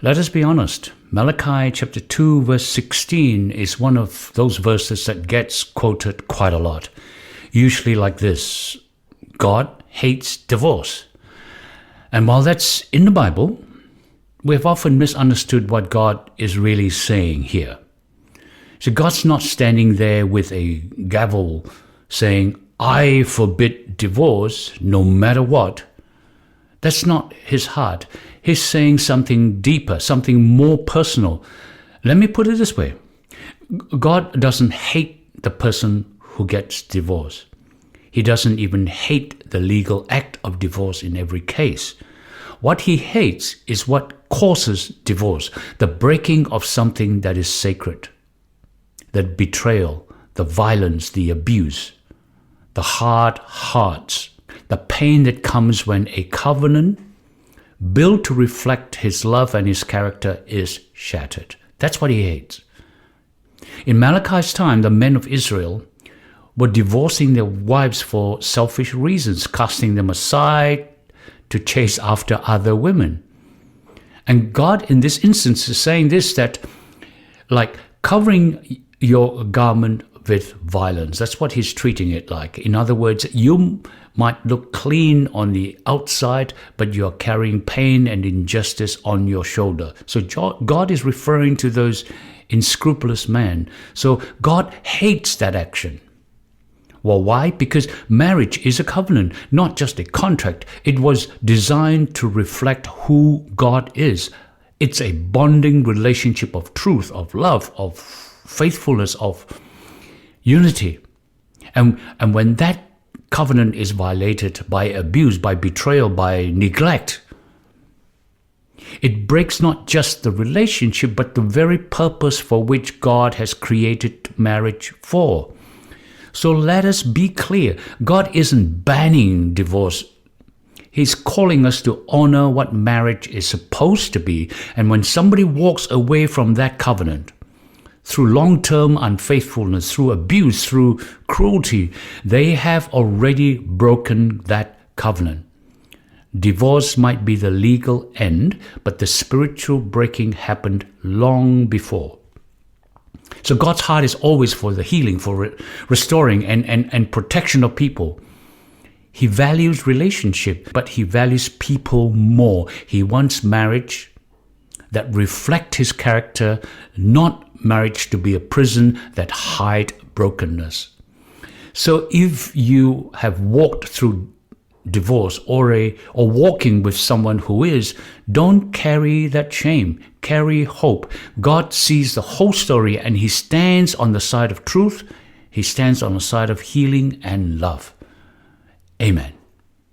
Let us be honest. Malachi chapter 2 verse 16 is one of those verses that gets quoted quite a lot. Usually like this: God hates divorce. And while that's in the Bible, we've often misunderstood what God is really saying here. So God's not standing there with a gavel saying, I forbid divorce no matter what. That's not his heart. He's saying something deeper, something more personal. Let me put it this way. God doesn't hate the person who gets divorced. He doesn't even hate the legal act of divorce in every case. What he hates is what causes divorce, the breaking of something that is sacred, the betrayal, the violence, the abuse, the hard hearts, the pain that comes when a covenant built to reflect his love and his character is shattered. That's what he hates. In Malachi's time, the men of Israel were divorcing their wives for selfish reasons, casting them aside to chase after other women. And God in this instance is saying this, that like covering your garment with violence. That's what he's treating it like. In other words, you might look clean on the outside, but you're carrying pain and injustice on your shoulder. So God is referring to those unscrupulous men. So God hates that action. Well, why? Because marriage is a covenant, not just a contract. It was designed to reflect who God is. It's a bonding relationship of truth, of love, of faithfulness, of unity. And when that covenant is violated by abuse, by betrayal, by neglect, it breaks not just the relationship, but the very purpose for which God has created marriage for. So let us be clear. God isn't banning divorce. He's calling us to honor what marriage is supposed to be. And when somebody walks away from that covenant, through long-term unfaithfulness, through abuse, through cruelty, they have already broken that covenant. Divorce might be the legal end, but the spiritual breaking happened long before. So God's heart is always for the healing, for restoring and protection of people. He values relationship, but he values people more. He wants marriage that reflect his character, not marriage to be a prison that hide brokenness. So if you have walked through divorce or walking with someone who is, don't carry that shame. Carry hope. God sees the whole story and he stands on the side of truth. He stands on the side of healing and love. Amen.